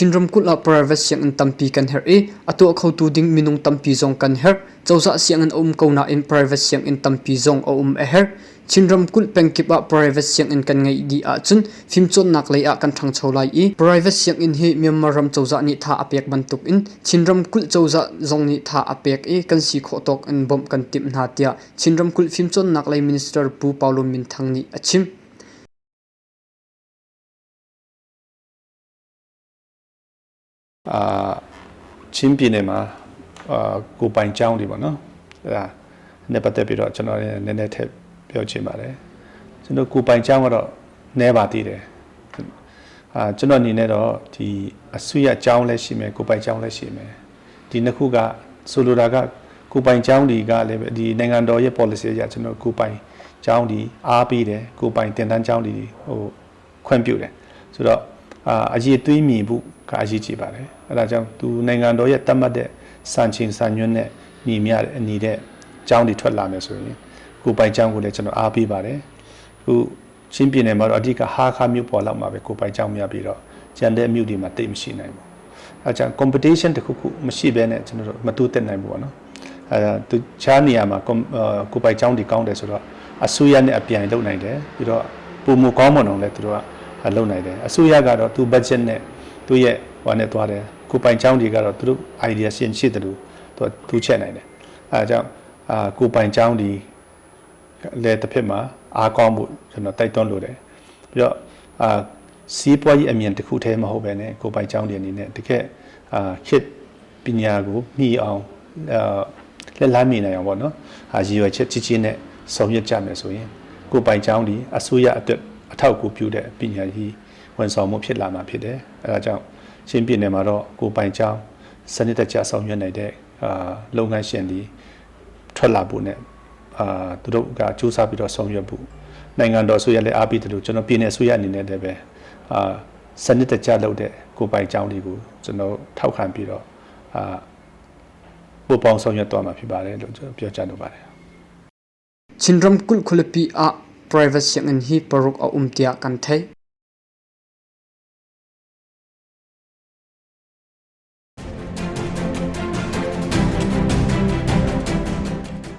chinram kula private siang in tampi kan her ato khau tu ding minung tampi zong kan her chawza siang an kauna in private siang in tampi zong a her chinram kul pengkipa private siang in kan ngai di a chun phimchon nak lei a kan thang cholai private siang in hi myanmaram chawza ni tha apek bantuk in chinram kul chawza zong ni tha apek kan si khotok in bom kan tim na tia chinram kul phimchon nak lei minister pu paulo min thang ni achim Chimpinema, go by Joundy, no? Never debut, general, and net Belchimare. So go by Jammer, never did it. General Ninedo, the Asuya Jownless shime, go by Jownless shime. The Nakuga, Suluraga, go by Joundy, the Nangandoya policy, general go by Joundy, RB, go by Tendan Joundy, or Quampude. So that Aji 3 mi book. ကာအရေးကြီးပါတယ်အဲဒါကြောင့်သူနိုင်ငံတော်ရဲ့တတ်မှတ်တဲ့စံချိန်စံညွှန်းနဲ့ညီမျှအညီတဲ့ကျောင်းတွေထွက်လာမယ်ဆိုရင်ကိုပိုင်ကျောင်းကိုလည်းကျွန်တော်အားပေးပါတယ်ခုချင်းပြည်နယ်မှာတော့အဓိကဟာခါမြို့ပေါ်လောက်မှာပဲကိုပိုင်ကျောင်းများပြီးတော့ကျန်တဲ့မြို့တွေမှာတိတ်မရှိနိုင်ဘူးအဲဒါကြောင့် competition တစ်ခုခုမရှိဘဲနဲ့ကျွန်တော်တို့မတူတက်နိုင်ဘူးပေါ့နော်အဲဒါသူခြားနေရာမှာကိုပိုင်ကျောင်းတွေကောင်းတယ်ဆိုတော့အစိုးရနဲ့အပြိုင်လုပ်နိုင်တယ်ပြီးတော့ပုံမကောင်းမွန်အောင်လည်းသူတို့ကလုပ်နိုင်တယ်အစိုးရကတော့သူ budget နဲ့သူရဲ့ဟိုနဲ့သွားတယ်ကိုပိုင်ချောင်းတွေကတော့သူတို့ idea ရှင်းရှိတယ်လို့သူချက်နိုင်တယ်အဲဒါကြောင့်ကိုပိုင်ချောင်းတွေလည်းတစ်ဖက်မှာအားကောင်းမှုကျွန်တော်တိုက်တွန်းလို့တယ်ပြီးတော့စီးပွားရေးအမြင်တစ်ခုတည်းမဟုတ်ပဲねကိုပိုင်ချောင်းတွေအနေနဲ့တကယ်ခေတ်ပညာကိုမြည်အောင်လက်လမ်းမြင်နိုင်အောင်ပေါ့နော်ရည်ရွယ်ချက်ကြီးကြီးနဲ့ဆောင်ရွက်ကြမယ်ဆိုရင်ကိုပိုင်ချောင်းတွေအစိုးရအတွက်အထောက်အကူပြုတဲ့ပညာရေးဝန်ဆောင်မှုဖြစ်လာမှာဖြစ်တယ်အဲဒါကြောင့်ချင်းပြည်နယ်မှာတော့ကိုပိုင်ချောင်းစနစ်တကျဆောင်ရွက်နိုင်တဲ့လုပ်ငန်းရှင်တွေထွက်လာဖို့နဲ့သူတို့ကစူးစမ်းပြီးတော့ဆောင်ရွက်ဖို့နိုင်ငံတော်ဆိုရလဲအားပေးတယ်လို့ကျွန်တော်ပြည်နယ်ဆိုရအနေနဲ့လည်းပဲစနစ်တကျလုပ်တဲ့ကိုပိုင်ချောင်းတွေကိုကျွန်တော်ထောက်ခံပြီးတော့ပို့ပေါင်းဆောင်ရွက်သွားမှာဖြစ်ပါတယ်လို့ကျွန်တော်ပြောကြားလိုပါတယ် Chinram kul khulapi a private siang in hi paruk a tia kan thai